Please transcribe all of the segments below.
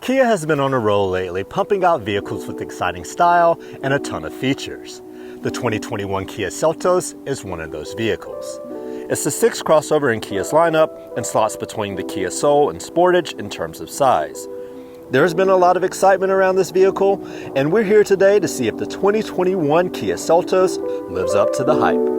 Kia has been on a roll lately, pumping out vehicles with exciting style and a ton of features. The 2021 Kia Seltos is one of those vehicles. It's the sixth crossover in Kia's lineup and slots between the Kia Soul and Sportage in terms of size. There's been a lot of excitement around this vehicle, and we're here today to see if the 2021 Kia Seltos lives up to the hype.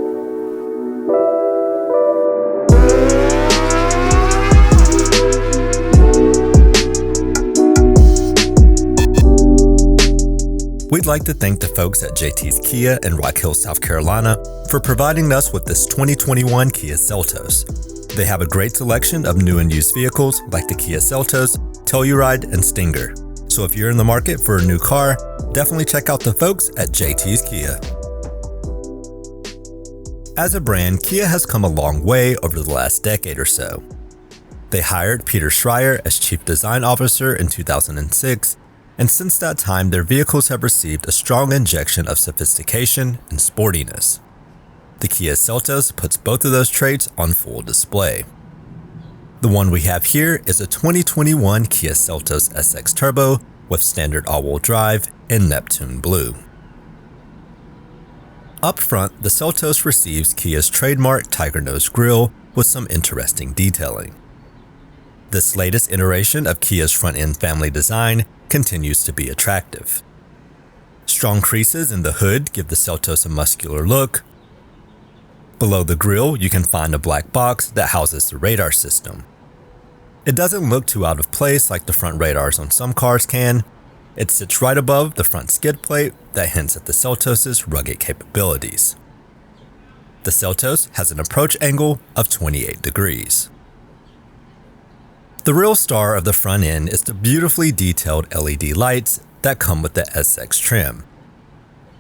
We'd like to thank the folks at JT's Kia in Rock Hill, South Carolina for providing us with this 2021 Kia Seltos. They have a great selection of new and used vehicles like the Kia Seltos, Telluride, and Stinger. So if you're in the market for a new car, definitely check out the folks at JT's Kia. As a brand, Kia has come a long way over the last decade or so. They hired Peter Schreier as Chief Design Officer in 2006, and since that time, their vehicles have received a strong injection of sophistication and sportiness. The Kia Seltos puts both of those traits on full display. The one we have here is a 2021 Kia Seltos SX Turbo with standard all-wheel drive in Neptune Blue. Up front, the Seltos receives Kia's trademark tiger nose grille with some interesting detailing. This latest iteration of Kia's front-end family design continues to be attractive. Strong creases in the hood give the Seltos a muscular look. Below the grille, you can find a black box that houses the radar system. It doesn't look too out of place like the front radars on some cars can. It sits right above the front skid plate that hints at the Seltos' rugged capabilities. The Seltos has an approach angle of 28 degrees. The real star of the front end is the beautifully detailed LED lights that come with the SX trim.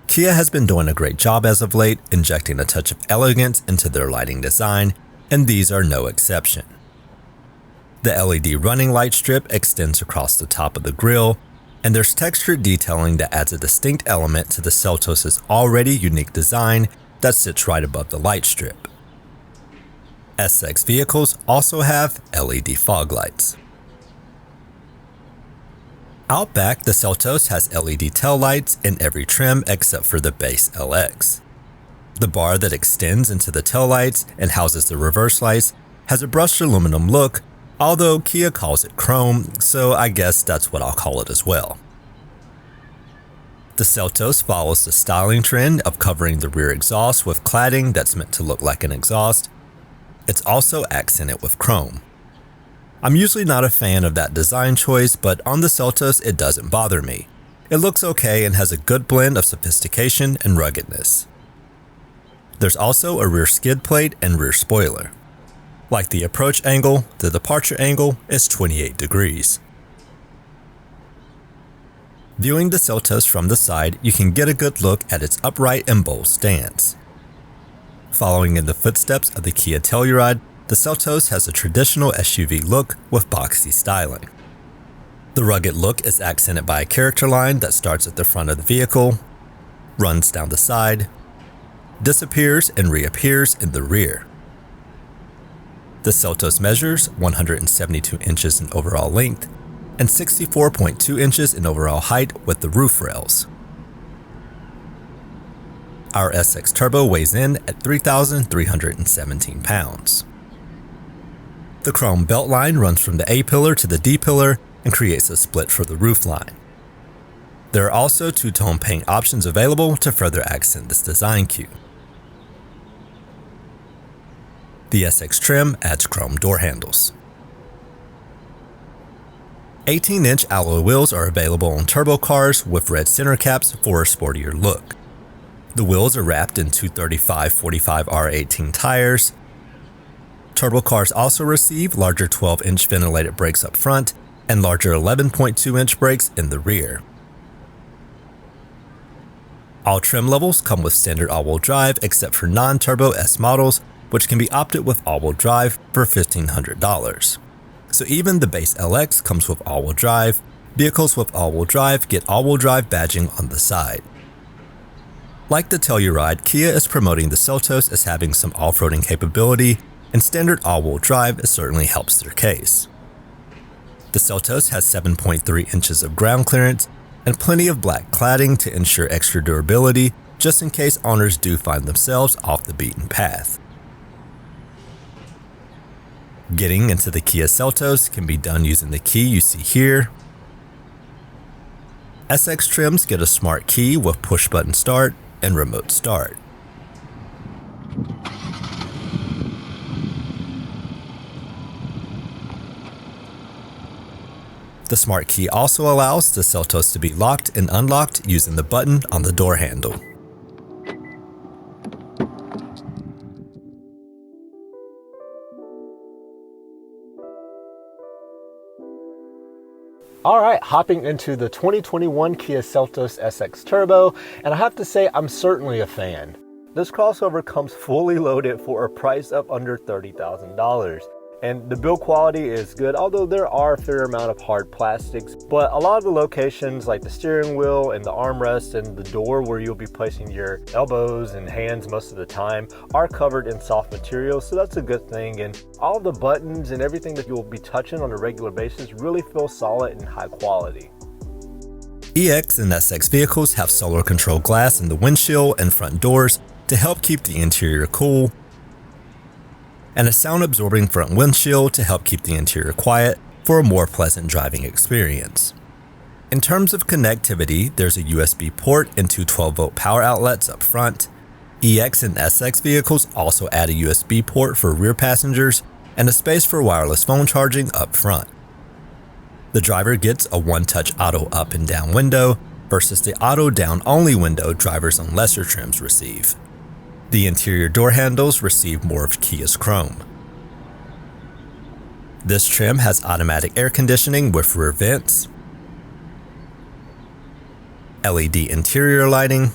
Kia has been doing a great job as of late, injecting a touch of elegance into their lighting design, and these are no exception. The LED running light strip extends across the top of the grille, and there's textured detailing that adds a distinct element to the Seltos' already unique design that sits right above the light strip. SX vehicles also have LED fog lights. Out back, the Seltos has LED tail lights in every trim except for the base LX. The bar that extends into the tail lights and houses the reverse lights has a brushed aluminum look, although Kia calls it chrome, so I guess that's what I'll call it as well. The Seltos follows the styling trend of covering the rear exhaust with cladding that's meant to look like an exhaust. It's also accented with chrome. I'm usually not a fan of that design choice, but on the Seltos it doesn't bother me. It looks okay and has a good blend of sophistication and ruggedness. There's also a rear skid plate and rear spoiler. Like the approach angle, the departure angle is 28 degrees. Viewing the Seltos from the side, you can get a good look at its upright and bold stance. Following in the footsteps of the Kia Telluride, the Seltos has a traditional SUV look with boxy styling. The rugged look is accented by a character line that starts at the front of the vehicle, runs down the side, disappears and reappears in the rear. The Seltos measures 172 inches in overall length and 64.2 inches in overall height with the roof rails. Our SX Turbo weighs in at 3,317 pounds. The chrome belt line runs from the A-pillar to the D-pillar and creates a split for the roofline. There are also two-tone paint options available to further accent this design cue. The SX trim adds chrome door handles. 18-inch alloy wheels are available on turbo cars with red center caps for a sportier look. The wheels are wrapped in 235/45 R18 tires. Turbo cars also receive larger 12-inch ventilated brakes up front and larger 11.2-inch brakes in the rear. All trim levels come with standard all-wheel drive except for non-turbo S models, which can be opted with all-wheel drive for $1,500. So even the base LX comes with all-wheel drive. Vehicles with all-wheel drive get all-wheel drive badging on the side. Like the Telluride, Kia is promoting the Seltos as having some off-roading capability, and standard all-wheel drive certainly helps their case. The Seltos has 7.3 inches of ground clearance and plenty of black cladding to ensure extra durability just in case owners do find themselves off the beaten path. Getting into the Kia Seltos can be done using the key you see here. SX trims get a smart key with push-button start and remote start. The smart key also allows the Seltos to be locked and unlocked using the button on the door handle. Alright, hopping into the 2021 Kia Seltos SX Turbo, and I have to say I'm certainly a fan. This crossover comes fully loaded for a price of under $30,000. And the build quality is good, although there are a fair amount of hard plastics, but a lot of the locations like the steering wheel and the armrest and the door where you'll be placing your elbows and hands most of the time are covered in soft materials, so that's a good thing. And all the buttons and everything that you'll be touching on a regular basis really feel solid and high quality. EX and SX vehicles have solar control glass in the windshield and front doors to help keep the interior cool, and a sound-absorbing front windshield to help keep the interior quiet for a more pleasant driving experience. In terms of connectivity, there's a USB port and two 12-volt power outlets up front. EX and SX vehicles also add a USB port for rear passengers and a space for wireless phone charging up front. The driver gets a one-touch auto up and down window versus the auto down-only window drivers on lesser trims receive. The interior door handles receive more of Kia's chrome. This trim has automatic air conditioning with rear vents, LED interior lighting,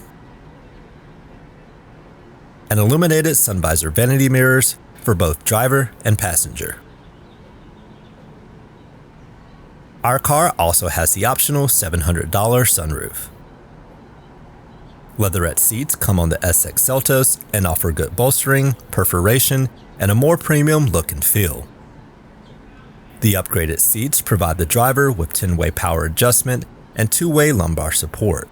and illuminated sun visor vanity mirrors for both driver and passenger. Our car also has the optional $700 sunroof. Leatherette seats come on the SX Seltos and offer good bolstering, perforation, and a more premium look and feel. The upgraded seats provide the driver with 10-way power adjustment and 2-way lumbar support.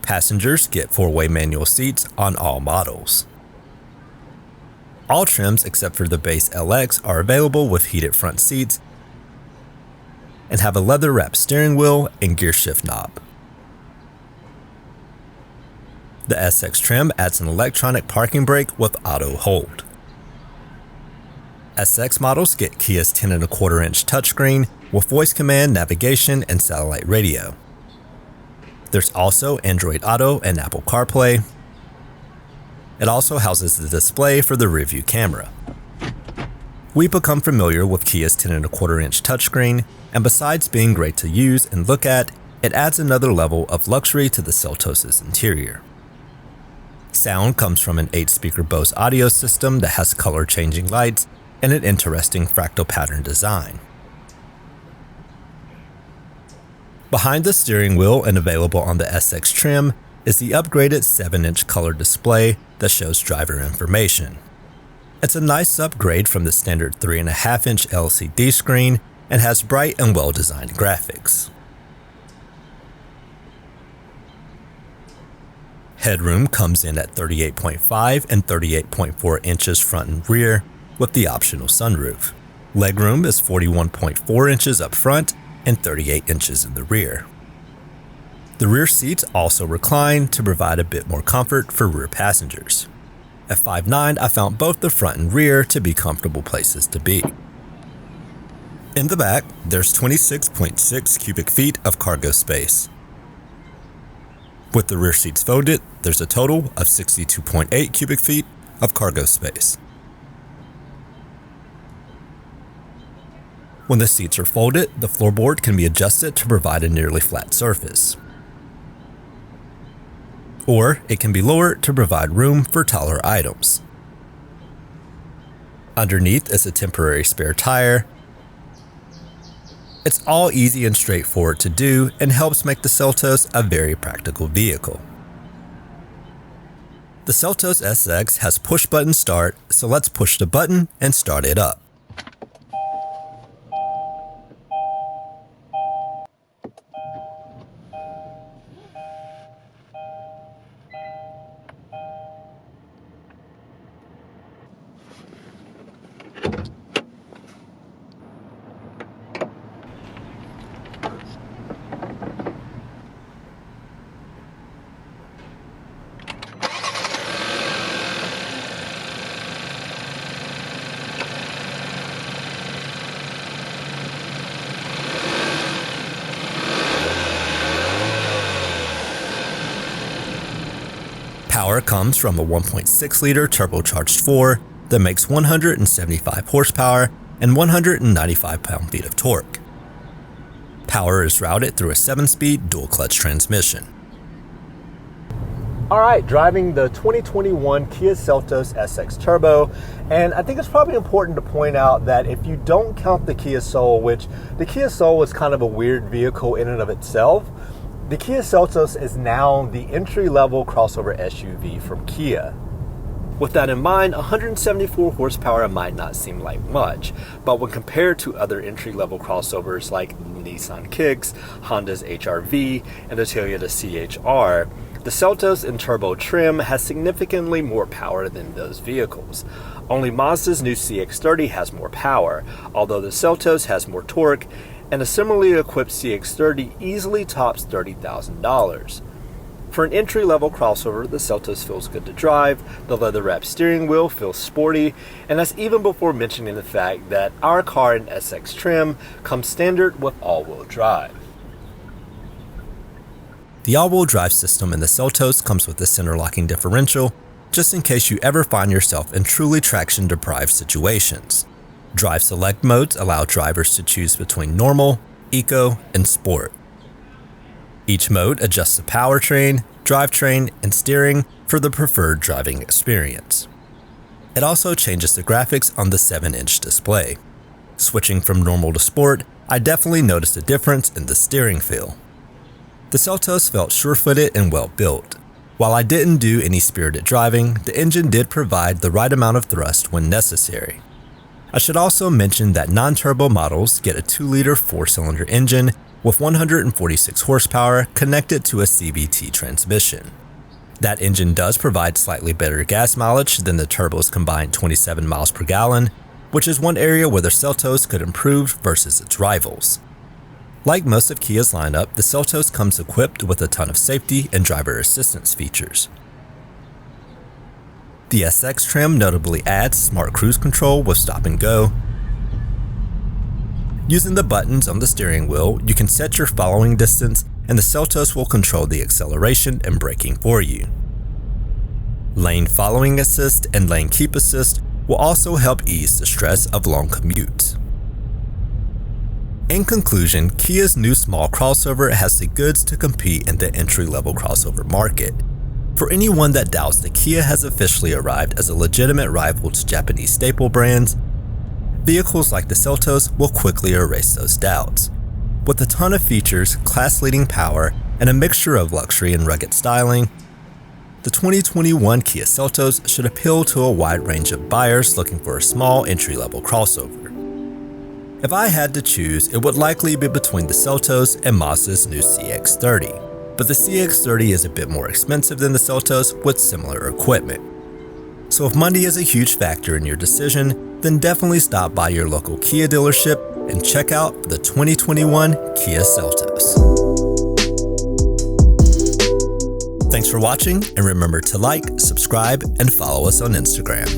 Passengers get 4-way manual seats on all models. All trims except for the base LX are available with heated front seats and have a leather-wrapped steering wheel and gear shift knob. The SX trim adds an electronic parking brake with auto hold. SX models get Kia's 10.25-inch touchscreen with voice command, navigation, and satellite radio. There's also Android Auto and Apple CarPlay. It also houses the display for the rearview camera. We've become familiar with Kia's 10.25-inch touchscreen, and besides being great to use and look at, it adds another level of luxury to the Seltos' interior. Sound comes from an 8-speaker Bose audio system that has color-changing lights and an interesting fractal pattern design. Behind the steering wheel and available on the SX trim is the upgraded 7-inch color display that shows driver information. It's a nice upgrade from the standard 3.5-inch LCD screen and has bright and well-designed graphics. Headroom comes in at 38.5 and 38.4 inches front and rear with the optional sunroof. Legroom is 41.4 inches up front and 38 inches in the rear. The rear seats also recline to provide a bit more comfort for rear passengers. At 5'9", I found both the front and rear to be comfortable places to be. In the back, there's 26.6 cubic feet of cargo space. With the rear seats folded, there's a total of 62.8 cubic feet of cargo space. When the seats are folded, the floorboard can be adjusted to provide a nearly flat surface. Or it can be lowered to provide room for taller items. Underneath is a temporary spare tire. It's all easy and straightforward to do and helps make the Seltos a very practical vehicle. The Seltos SX has push-button start, so let's push the button and start it up. Power comes from a 1.6-liter turbocharged 4 that makes 175 horsepower and 195 pound-feet of torque. Power is routed through a 7-speed dual-clutch transmission. Alright, driving the 2021 Kia Seltos SX Turbo, and I think it's probably important to point out that if you don't count the Kia Soul, which the Kia Soul is kind of a weird vehicle in and of itself, the Kia Seltos is now the entry-level crossover SUV from Kia. With that in mind, 174 horsepower might not seem like much, but when compared to other entry-level crossovers like Nissan Kicks, Honda's HR-V, and the Toyota CHR, the Seltos in turbo trim has significantly more power than those vehicles. Only Mazda's new CX-30 has more power, although the Seltos has more torque, and a similarly equipped CX-30 easily tops $30,000. For an entry-level crossover, the Seltos feels good to drive, the leather-wrapped steering wheel feels sporty, and that's even before mentioning the fact that our car in SX trim comes standard with all-wheel drive. The all-wheel drive system in the Seltos comes with a center-locking differential, just in case you ever find yourself in truly traction-deprived situations. Drive select modes allow drivers to choose between normal, eco, and sport. Each mode adjusts the powertrain, drivetrain, and steering for the preferred driving experience. It also changes the graphics on the 7-inch display. Switching from normal to sport, I definitely noticed a difference in the steering feel. The Seltos felt sure-footed and well-built. While I didn't do any spirited driving, the engine did provide the right amount of thrust when necessary. I should also mention that non-turbo models get a 2-liter 4-cylinder engine with 146 horsepower connected to a CVT transmission. That engine does provide slightly better gas mileage than the turbo's combined 27 miles per gallon, which is one area where the Seltos could improve versus its rivals. Like most of Kia's lineup, the Seltos comes equipped with a ton of safety and driver assistance features. The SX trim notably adds smart cruise control with stop and go. Using the buttons on the steering wheel, you can set your following distance and the Seltos will control the acceleration and braking for you. Lane following assist and lane keep assist will also help ease the stress of long commutes. In conclusion, Kia's new small crossover has the goods to compete in the entry-level crossover market. For anyone that doubts that Kia has officially arrived as a legitimate rival to Japanese staple brands, vehicles like the Seltos will quickly erase those doubts. With a ton of features, class-leading power, and a mixture of luxury and rugged styling, the 2021 Kia Seltos should appeal to a wide range of buyers looking for a small entry-level crossover. If I had to choose, it would likely be between the Seltos and Mazda's new CX-30. But the CX-30 is a bit more expensive than the Seltos with similar equipment. So if money is a huge factor in your decision, then definitely stop by your local Kia dealership and check out the 2021 Kia Seltos. Thanks for watching, and remember to like, subscribe, and follow us on Instagram.